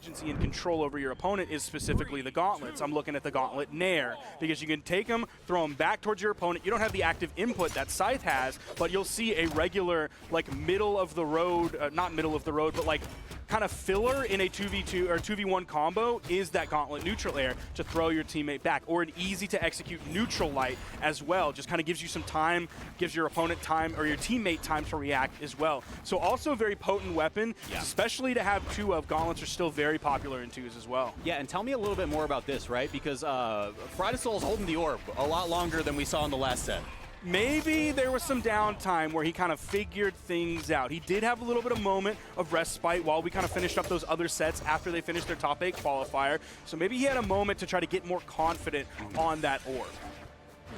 agency and control over your opponent is specifically the gauntlets. I'm looking at the gauntlet Nair, because you can take them, throw them back towards your opponent. You don't have the active input that Scythe has, but you'll see a regular, like, middle of the road, not middle of the road, but like kind of filler in a 2v2 or 2v1 combo is that gauntlet neutral air to throw your teammate back, or an easy to execute neutral light as well. Just kind of gives you some time, gives your opponent time or your teammate time to react as well. So also a very potent weapon, especially to have two of. Gauntlets are still very popular in twos as well. Yeah, and tell me a little bit more about this, right? Because FryDasOle is holding the orb a lot longer than we saw in the last set. Maybe there was some downtime where he kind of figured things out. He did have a little bit of moment of respite while we kind of finished up those other sets after they finished their top 8 qualifier. So maybe he had a moment to try to get more confident on that orb.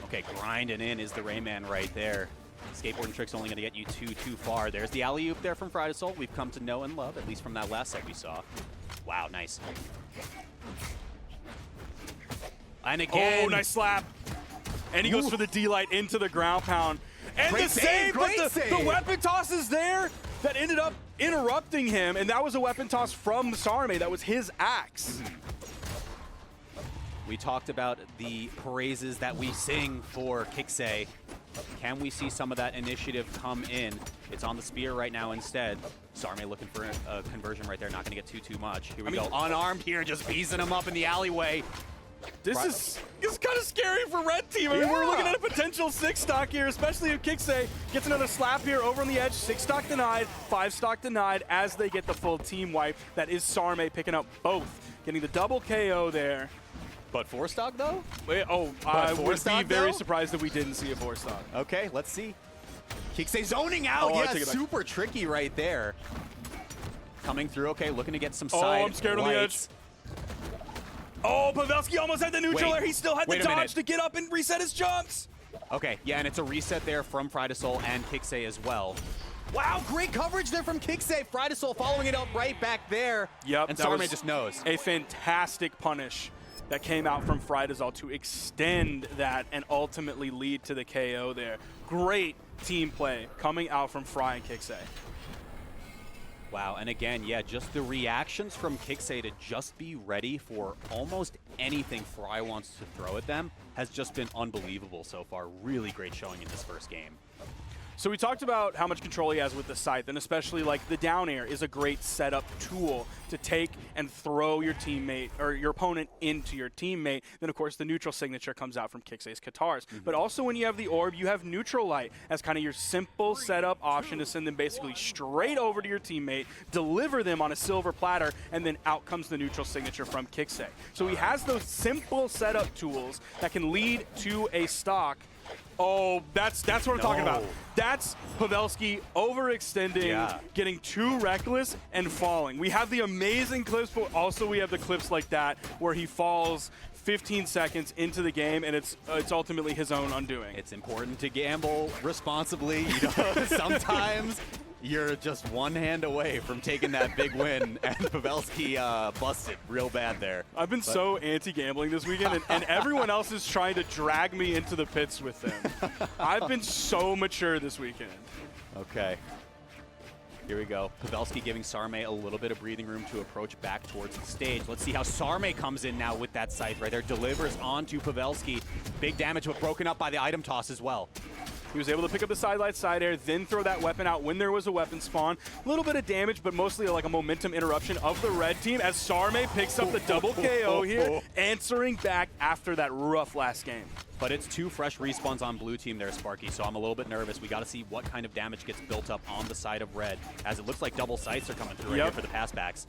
Okay, grinding in is the Rayman right there. Skateboarding trick's only going to get you too far. There's the alley-oop there from FryDasOle. We've come to know and love, at least from that last set we saw. Wow, nice. And again. Oh, nice slap. And he goes for the D-Light into the ground pound. And great the save, but the weapon toss is there that ended up interrupting him. And that was a weapon toss from Sarme. That was his axe. We talked about the praises that we sing for KiXe. Can we see some of that initiative come in? It's on the spear right now instead. Sarme looking for a conversion right there. Not going to get too much. Here we go. Unarmed here, just beezing him up in the alleyway. This is kind of scary for Red Team. I mean, we're looking at a potential 6-stock here, especially if KiXe gets another slap here over on the edge. 6-stock denied, 5-stock denied as they get the full team wipe. That is Sarme picking up both, getting the double KO there. But 4-stock though? I would be very surprised if we didn't see a 4-stock. Okay, let's see. KiXe zoning out. Yeah, super tricky right there. Coming through. Okay, looking to get some side. I'm scared on the edge. Oh, Pavelski almost had the neutral air. He still had the dodge to get up and reset his jumps. Okay, yeah, and it's a reset there from FryDasOle and KiXe as well. Wow, great coverage there from KiXe. FryDasOle following it up right back there. Yep, and Sarme just knows. A fantastic punish that came out from FryDasOle to extend that and ultimately lead to the KO there. Great team play coming out from Fry and KiXe. Wow, and again, yeah, just the reactions from KiXe to just be ready for almost anything Fry wants to throw at them has just been unbelievable so far. Really great showing in this first game. So we talked about how much control he has with the Scythe, and especially like the down air is a great setup tool to take and throw your teammate or your opponent into your teammate. Then of course the neutral signature comes out from KiXe's Katars. But also when you have the orb, you have neutral light as kind of your simple setup option to send them basically straight over to your teammate, deliver them on a silver platter, and then out comes the neutral signature from KiXe. So he has those simple setup tools that can lead to a stock. Oh, that's what I'm talking about. That's Pavelski overextending, getting too reckless, and falling. We have the amazing clips, but also we have the clips like that where he falls 15 seconds into the game, and it's ultimately his own undoing. It's important to gamble responsibly. You know, sometimes you're just one hand away from taking that big win, and Pavelski busted real bad there. I've been so anti-gambling this weekend, and everyone else is trying to drag me into the pits with them. I've been so mature this weekend. Okay. Here we go. Pavelski giving Sarme a little bit of breathing room to approach back towards the stage. Let's see how Sarme comes in now with that scythe right there. Delivers onto Pavelski. Big damage, but broken up by the item toss as well. He was able to pick up the sidelight side air, then throw that weapon out when there was a weapon spawn. A little bit of damage, but mostly like a momentum interruption of the red team as Sarme picks up the double KO here, answering back after that rough last game. But it's 2 fresh respawns on blue team there, Sparky, so I'm a little bit nervous. We got to see what kind of damage gets built up on the side of red, as it looks like double sights are coming through right here for the passbacks.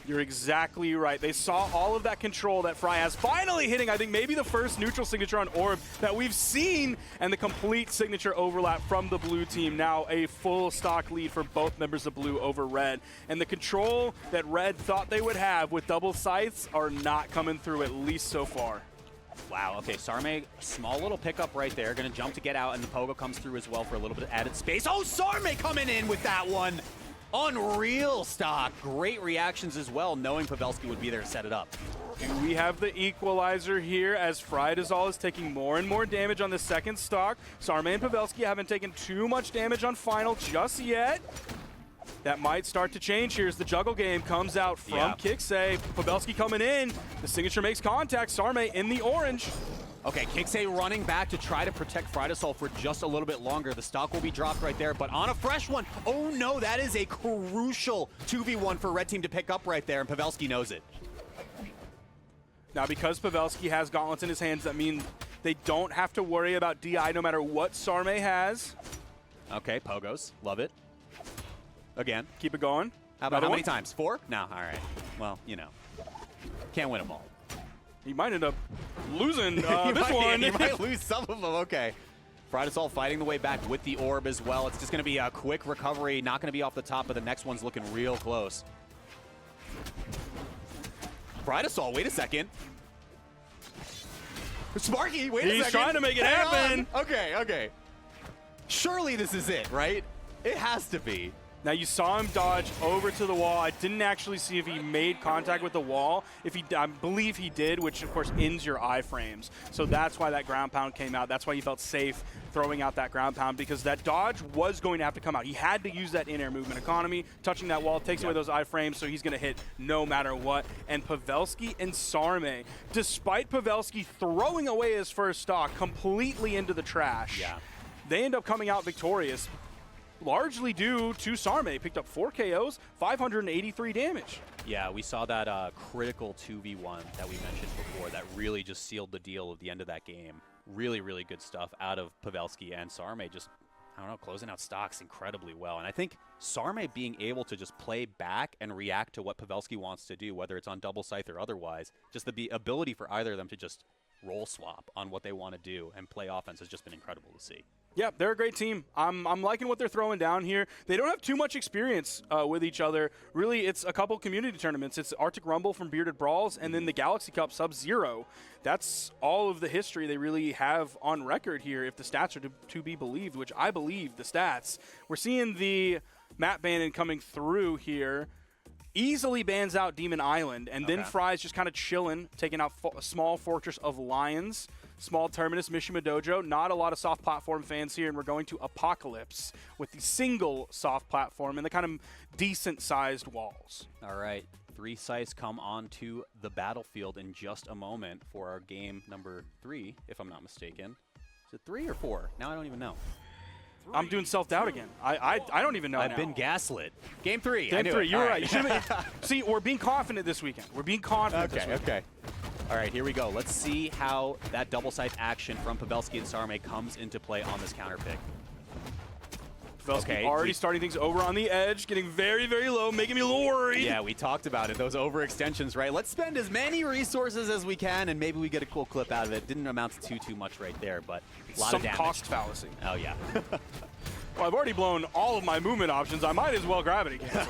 You're exactly right. They saw all of that control that Fry has, finally hitting, I think, maybe the first neutral signature on Orb that we've seen, and the complete signature overlap from the blue team. Now a full stock lead for both members of blue over red. And the control that red thought they would have with double scythes are not coming through, at least so far. Wow, okay, Sarme, small little pickup right there. Gonna jump to get out, and the pogo comes through as well for a little bit of added space. Oh, Sarme coming in with that one! Unreal stock. Great reactions as well, knowing Pavelski would be there to set it up. We have the equalizer here as FryDasOle is taking more and more damage on the second stock. Sarme and Pavelski haven't taken too much damage on final just yet. That might start to change here as the juggle game comes out from KiXe. Pavelski coming in. The signature makes contact. Sarme in the orange. Okay, KiXe running back to try to protect FryDasOle for just a little bit longer. The stock will be dropped right there, but on a fresh one. Oh no, that is a crucial 2v1 for Red Team to pick up right there, and Pavelski knows it. Now, because Pavelski has gauntlets in his hands, that means they don't have to worry about DI no matter what Sarme has. Okay, Pogos, love it. Again. Keep it going. How many times? 4? No, all right. Well, you know, can't win them all. He might end up losing this one. He might lose some of them, okay. FryDasOle fighting the way back with the orb as well. It's just going to be a quick recovery, not going to be off the top, but the next one's looking real close. FryDasOle, wait a second. Sparky, wait a second. He's trying to make it happen. Okay, okay. Surely this is it, right? It has to be. Now you saw him dodge over to the wall. I didn't actually see if he made contact with the wall. I believe he did, which of course ends your iframes. So that's why that ground pound came out. That's why he felt safe throwing out that ground pound, because that dodge was going to have to come out. He had to use that in-air movement economy. Touching that wall takes away those iframes, so he's going to hit no matter what. And Pavelski and Sarme, despite Pavelski throwing away his first stock completely into the trash, they end up coming out victorious. Largely due to Sarme. Picked up 4 KOs, 583 damage. Yeah, we saw that critical 2v1 that we mentioned before that really just sealed the deal at the end of that game. Really, really good stuff out of Pavelski, and Sarme just, I don't know, closing out stocks incredibly well. And I think Sarme being able to just play back and react to what Pavelski wants to do, whether it's on double scythe or otherwise, just the ability for either of them to just roll swap on what they want to do and play offense has just been incredible to see. Yeah, they're a great team. I'm liking what they're throwing down here. They don't have too much experience with each other. Really, it's a couple community tournaments. It's Arctic Rumble from Bearded Brawls, and then the Galaxy Cup Sub-Zero. That's all of the history they really have on record here, if the stats are to be believed, which I believe the stats. We're seeing the Matt Bannon coming through here. Easily bans out Demon Island, and then Fry's just kind of chilling, taking out a small Fortress of Lions. Small Terminus, Mishima Dojo. Not a lot of soft platform fans here, and we're going to Apocalypse with the single soft platform and the kind of decent-sized walls. All right, 3 scythes come onto the battlefield in just a moment for our game number 3, if I'm not mistaken. Is it 3 or 4? Now I don't even know. I'm doing self-doubt again. I don't even know I've been gaslit. Game 3. Game 3, you're right. You see, we're being confident this weekend. We're being confident this weekend. Okay. All right, here we go. Let's see how that double scythe action from Pavelski and Sarme comes into play on this counter pick. Pavelski already starting things over on the edge, getting very, very low, making me a little worried. Yeah, we talked about it, those overextensions, right? Let's spend as many resources as we can, and maybe we get a cool clip out of it. Didn't amount to too much right there, but a lot of damage. Some cost fallacy. Oh, yeah. Well, I've already blown all of my movement options. I might as well grab it again.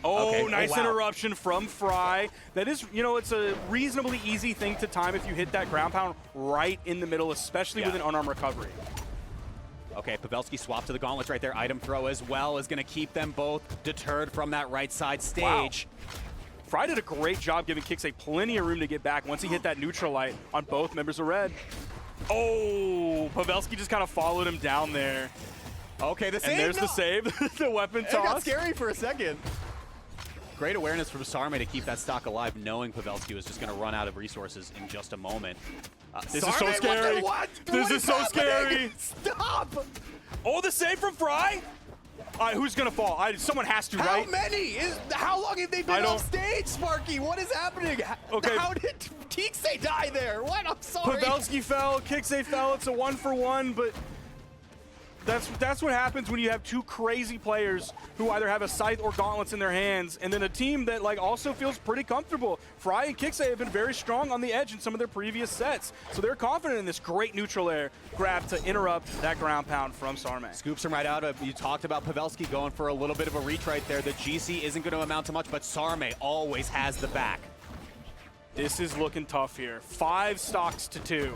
Nice interruption from Fry. That is, you know, it's a reasonably easy thing to time if you hit that ground pound right in the middle, especially with an unarmed recovery. Okay, Pavelski swapped to the gauntlets right there. Item throw as well is going to keep them both deterred from that right side stage. Wow. Fry did a great job giving KiXe plenty of room to get back once he hit that neutral light on both members of Red. Oh, Pavelski just kind of followed him down there. Okay, the save. And there's the save, the weapon toss. It got scary for a second. Great awareness from Sarme to keep that stock alive, knowing Pavelski was just going to run out of resources in just a moment. This is so scary. This is so scary. Stop! Oh, the save from Fry? Who's going to fall? Someone has to, right? How many? How long have they been on stage, Sparky? What is happening? Okay. How did KiXe die there? What? I'm sorry. Pavelski fell, KiXe fell. It's a 1-for-1, but that's what happens when you have two crazy players who either have a scythe or gauntlets in their hands, and then a team that also feels pretty comfortable. Fry and KiXe have been very strong on the edge in some of their previous sets, so they're confident in this great neutral air grab to interrupt that ground pound from Sarme. Scoops him right out of. You talked about Pavelski going for a little bit of a reach right there. The GC isn't going to amount to much, but Sarme always has the back. This is looking tough here. 5 stocks to 2.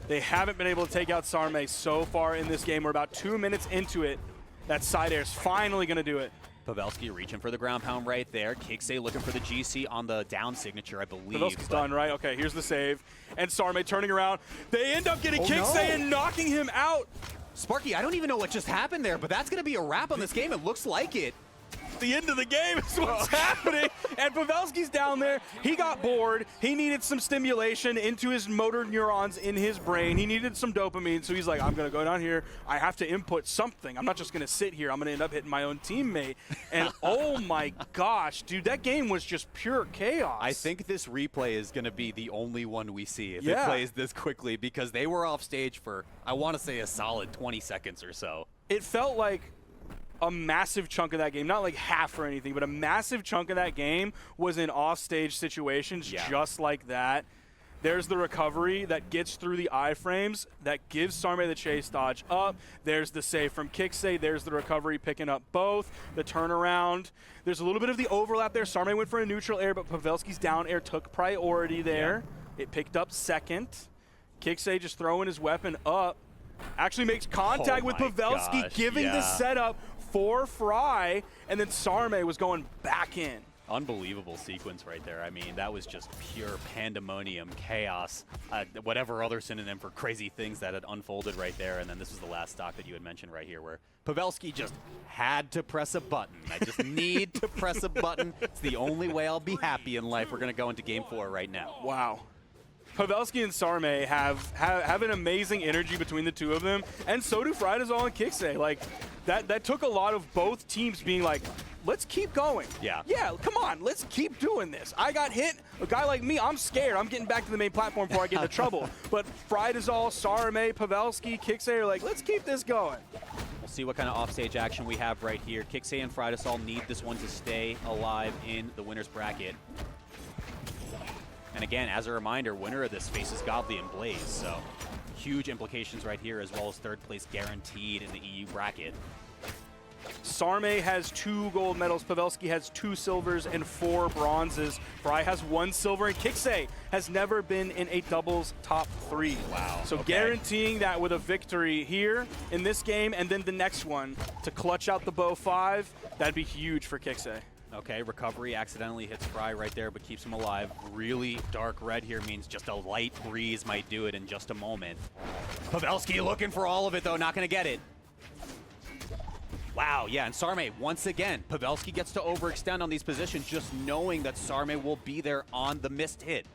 They haven't been able to take out Sarme so far in this game. We're about 2 minutes into it. That side air is finally going to do it. Pavelski reaching for the ground pound right there. KiXe looking for the GC on the down signature, I believe. Pavelski's done, right? Okay, here's the save. And Sarme turning around. They end up getting KiXe and knocking him out. Sparky, I don't even know what just happened there, but that's going to be a wrap on this game. It looks like it. The end of the game is what's happening. And Pavelski's down there. He got bored. He needed some stimulation into his motor neurons in his brain. He needed some dopamine. So he's like, I'm going to go down here. I have to input something. I'm not just going to sit here. I'm going to end up hitting my own teammate. And oh my gosh, dude, that game was just pure chaos. I think this replay is going to be the only one we see if it plays this quickly, because they were off stage for, I want to say, a solid 20 seconds or so. It felt like a massive chunk of that game, not like half or anything, but a massive chunk of that game was in offstage situations just like that. There's the recovery that gets through the iframes that gives Sarme the chase dodge up. There's the save from KiXe. There's the recovery picking up both. The turnaround. There's a little bit of the overlap there. Sarme went for a neutral air, but Pavelski's down air took priority there. It picked up second. KiXe just throwing his weapon up. Actually makes contact with Pavelski, giving the setup for Fry, and then Sarme was going back in. Unbelievable sequence right there. I mean, that was just pure pandemonium, chaos, whatever other synonym for crazy things that had unfolded right there. And then this was the last stock that you had mentioned right here, where Pavelski just had to press a button. I just need to press a button. It's the only way I'll be happy in life. We're going to go into game 4 right now. Wow. Pavelski and Sarme have an amazing energy between the two of them, and so do FryDasOle and KiXe. Like, that took a lot of both teams being like, let's keep going. Yeah, come on, let's keep doing this. I got hit. A guy like me, I'm scared. I'm getting back to the main platform before I get into trouble. But FryDasOle, Sarme, Pavelski, KiXe are like, let's keep this going. We'll see what kind of offstage action we have right here. KiXe and FryDasOle need this one to stay alive in the winner's bracket. And again, as a reminder, winner of this faces Godly and Blaze, so huge implications right here, as well as third place guaranteed in the EU bracket. Sarme has 2 gold medals, Pavelski has 2 silvers and 4 bronzes. Fry has 1 silver, and KiXe has never been in a doubles top 3. Wow. So guaranteeing that with a victory here in this game, and then the next one to clutch out the bow 5, that'd be huge for KiXe. Okay, recovery accidentally hits Fry right there, but keeps him alive. Really dark red here means just a light breeze might do it in just a moment. Pavelski looking for all of it, though, not going to get it. Wow, yeah, and Sarme, once again, Pavelski gets to overextend on these positions, just knowing that Sarme will be there on the missed hit.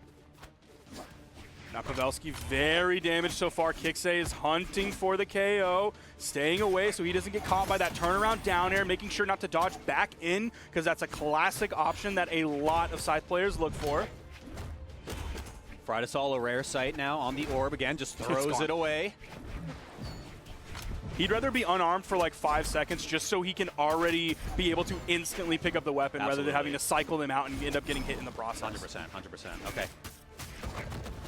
Now Pavelski very damaged so far. KiXe is hunting for the KO, staying away so he doesn't get caught by that turnaround down air, making sure not to dodge back in, because that's a classic option that a lot of side players look for. FryDasOle, a rare sight now on the orb again, just throws it away. He'd rather be unarmed for like 5 seconds just so he can already be able to instantly pick up the weapon rather than having to cycle them out and end up getting hit in the process. 100%, 100%. Okay.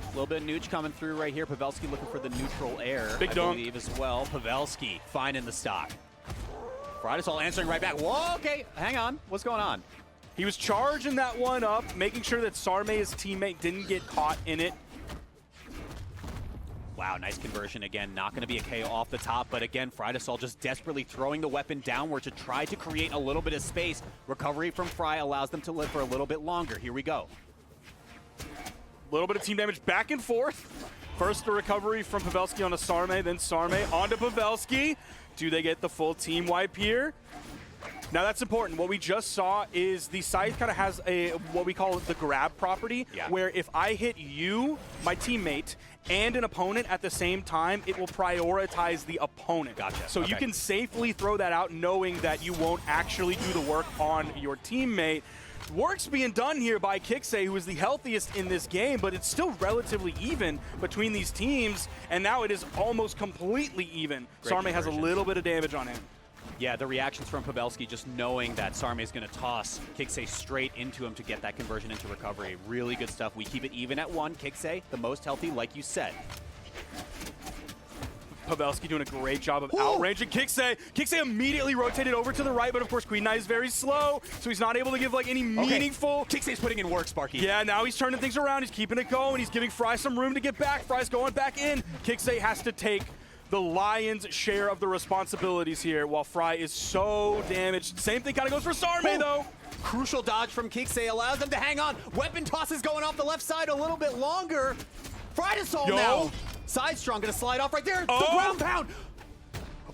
A little bit of nooch coming through right here. Pavelski looking for the neutral air, I believe, as well. Pavelski finding the stock. FryDasOle answering right back. Whoa, okay, hang on. What's going on? He was charging that one up, making sure that Sarme, his teammate, didn't get caught in it. Wow, nice conversion again. Not going to be a KO off the top, but again, FryDasOle just desperately throwing the weapon downward to try to create a little bit of space. Recovery from Fry allows them to live for a little bit longer. Here we go. A little bit of team damage back and forth. First the recovery from Pavelski onto Sarme, then Sarme onto Pavelski. Do they get the full team wipe here? Now that's important. What we just saw is the scythe kind of has a what we call the grab property, where if I hit you, my teammate, and an opponent at the same time, it will prioritize the opponent. Gotcha. So you can safely throw that out knowing that you won't actually do the work on your teammate. Work's being done here by KiXe, who is the healthiest in this game, but it's still relatively even between these teams, and now it is almost completely even. Sarme has a little bit of damage on him. Yeah, the reactions from Pavelski, just knowing that Sarme is going to toss KiXe straight into him to get that conversion into recovery. Really good stuff. We keep it even at 1. KiXe, the most healthy, like you said. Pavelski doing a great job of outranging KiXe. KiXe immediately rotated over to the right, but of course Queen Knight is very slow, so he's not able to give like any meaningful. KiXe's putting in work, Sparky. Yeah, now he's turning things around. He's keeping it going. He's giving Fry some room to get back. Fry's going back in. KiXe has to take the lion's share of the responsibilities here while Fry is so damaged. Same thing kind of goes for Sarme, though. Crucial dodge from KiXe allows them to hang on. Weapon tosses going off the left side a little bit longer. FryDasOle now. Side strong, gonna slide off right there. The ground pound.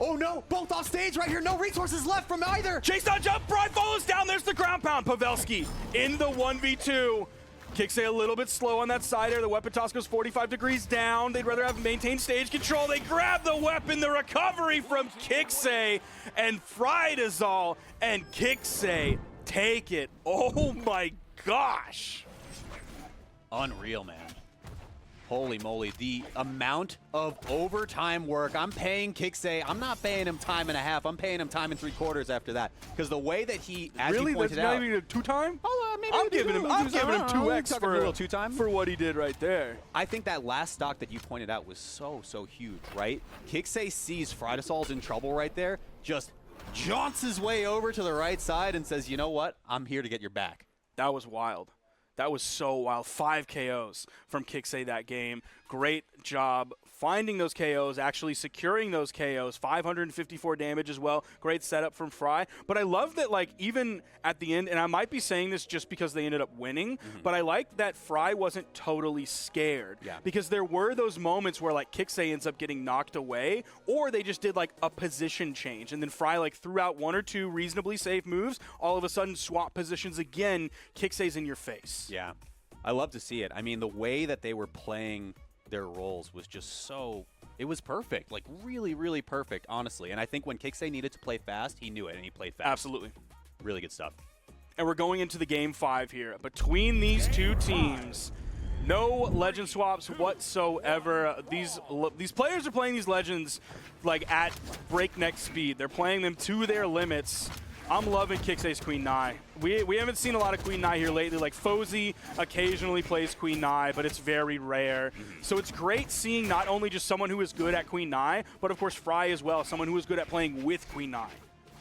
Oh no, both off stage right here. No resources left from either. Chase down jump, Fry follows down. There's the ground pound. Pavelski in the 1v2. KiXe a little bit slow on that side air. The weapon toss goes 45 degrees down. They'd rather have maintained stage control. They grab the weapon. The recovery from KiXe and FryDasOle, and KiXe take it. Oh my gosh. Unreal, man. Holy moly, the amount of overtime work. I'm paying KiXe. I'm not paying him time and a half. I'm paying him time and 3/4 after that. Because the way that he, as really, you pointed that's out, not even a 2-time? Oh, maybe I'm giving him 2x for what he did right there. I think that last stock that you pointed out was so huge, right? KiXe sees FryDasOle's in trouble right there, just jaunts his way over to the right side and says, you know what? I'm here to get your back. That was wild. That was so wild. 5 KOs from KiXe that game. Great job finding those KOs, actually securing those KOs. 554 damage as well. Great setup from Fry. But I love that, like, even at the end, and I might be saying this just because they ended up winning, but I like that Fry wasn't totally scared. Yeah. Because there were those moments where, like, KiXe ends up getting knocked away, or they just did, like, a position change. And then Fry, like, threw out 1 or 2 reasonably safe moves. All of a sudden, swap positions again. KiXe's in your face. Yeah. I love to see it. I mean, the way that they were playing their roles was just so, it was perfect. Like, really perfect, honestly. And I think when KiXe needed to play fast, he knew it, and he played fast. Absolutely. Really good stuff. And we're going into the game 5 here. Between these two teams, no legend swaps whatsoever. These players are playing these legends like at breakneck speed. They're playing them to their limits. I'm loving KiXe's Queen Nai. We haven't seen a lot of Queen Nai here lately. Like, Fozy occasionally plays Queen Nai, but it's very rare. So it's great seeing not only just someone who is good at Queen Nai, but of course Fry as well, someone who is good at playing with Queen Nai.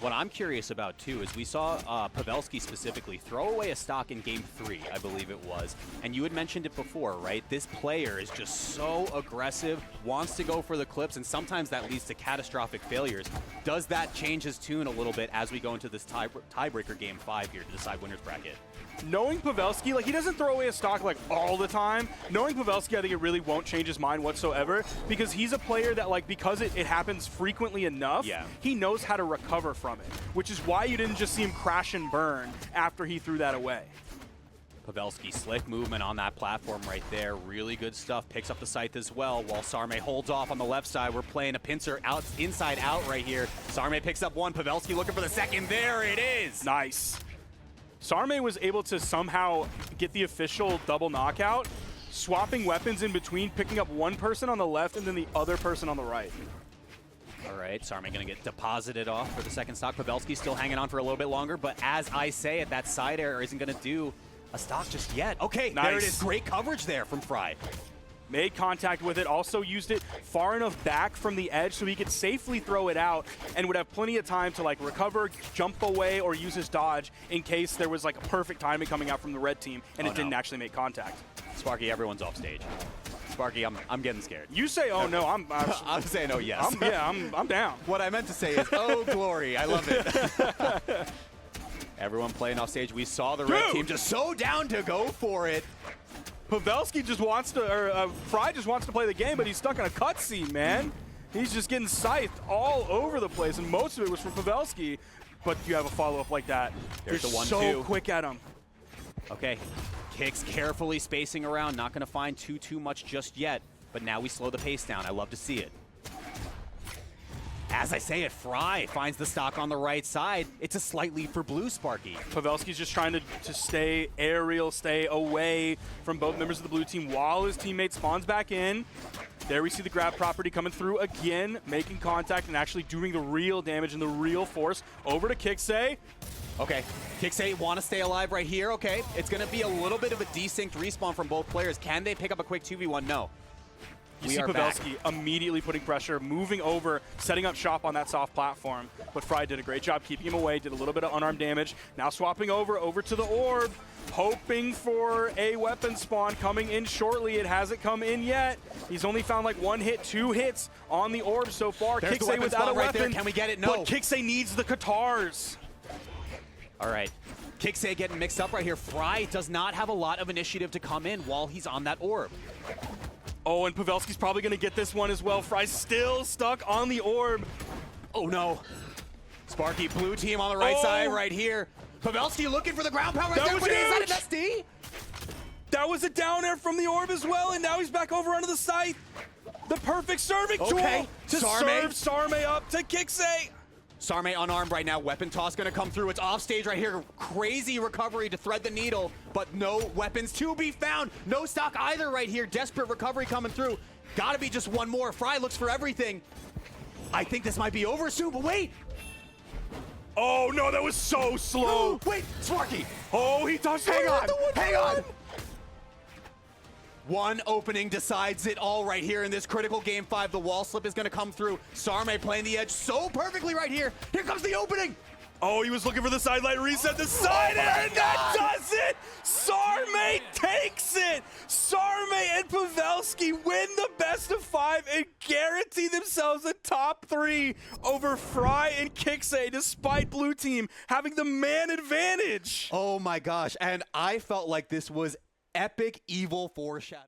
What I'm curious about, too, is we saw Pavelski specifically throw away a stock in Game 3, I believe it was. And you had mentioned it before, right? This player is just so aggressive, wants to go for the clips, and sometimes that leads to catastrophic failures. Does that change his tune a little bit as we go into this tiebreaker Game 5 here to decide winner's bracket? Knowing Pavelski, like, he doesn't throw away a stock like all the time. Knowing Pavelski, I think it really won't change his mind whatsoever, because he's a player that, like, because it happens frequently enough, he knows how to recover from it, which is why you didn't just see him crash and burn after he threw that away. Pavelski, slick movement on that platform right there. Really good stuff. Picks up the scythe as well while Sarme holds off on the left side. We're playing a pincer out, inside out right here. Sarme picks up 1. Pavelski looking for the second. There it is. Nice. Sarme was able to somehow get the official double knockout, swapping weapons in between, picking up 1 person on the left and then the other person on the right. All right, Sarme going to get deposited off for the second stock. Pavelski still hanging on for a little bit longer, but as I say it, that side air isn't going to do a stock just yet. Okay, nice. There it is. Great coverage there from Fry. Made contact with it, also used it far enough back from the edge so he could safely throw it out and would have plenty of time to, like, recover, jump away, or use his dodge in case there was, like, a perfect timing coming out from the red team and it didn't actually make contact. Sparky, everyone's off stage. Sparky, I'm getting scared. You say, oh no, I'm saying, oh yes. I'm down. What I meant to say is, oh glory, I love it. Everyone playing off stage. We saw the red team just so down to go for it. Pavelski just wants to, or Fry just wants to play the game, but he's stuck in a cutscene, man. He's just getting scythed all over the place, and most of it was from Pavelski. But you have a follow-up like that. There's You're the 1-2. so quick at him. Okay, KiXe carefully spacing around, not going to find too much just yet. But now we slow the pace down. I love to see it. As I say it, Fry finds the stock on the right side. It's a slight lead for blue, Sparky. Pavelski's just trying to stay aerial, stay away from both members of the blue team while his teammate spawns back in. There we see the grab property coming through again, making contact and actually doing the real damage and the real force. Over to KiXe. Okay, KiXe want to stay alive right here. Okay, it's going to be a little bit of a desynced respawn from both players. Can they pick up a quick 2v1? No. You see Pavelski immediately putting pressure, moving over, setting up shop on that soft platform. But Fry did a great job keeping him away, did a little bit of unarmed damage. Now swapping over to the orb, hoping for a weapon spawn coming in shortly. It hasn't come in yet. He's only found like 1 hit, 2 hits on the orb so far. There's KiXe without a weapon. There. Can we get it? No. But KiXe needs the Katars. All right. KiXe getting mixed up right here. Fry does not have a lot of initiative to come in while he's on that orb. Oh, and Pavelski's probably going to get this one as well. Fry's still stuck on the orb. Oh no. Sparky, blue team on the right side right here. Pavelski looking for the ground pound right That there, was but is that huge! an SD? That was a down air from the orb as well, and now he's back over onto the site. The perfect serving tool to serve Sarme up to KiXe. Sarme unarmed right now. Weapon toss going to come through. It's off stage right here. Crazy recovery to thread the needle, but no weapons to be found. No stock either right here. Desperate recovery coming through. Got to be just one more. Fry looks for everything. I think this might be over soon, but wait. Oh no, that was so slow. Wait, Sparky. Oh, he touched it. Hang on. One opening decides it all right here in this critical game 5. The wall slip is going to come through. Sarme playing the edge so perfectly right here. Here comes the opening. Oh, he was looking for the sidelight reset, the side air, and that does it! Sarme takes it! Sarme and Pavelski win the best of 5 and guarantee themselves a top 3 over Fry and KiXe, despite blue team having the man advantage. Oh my gosh, and I felt like this was epic evil foreshadow.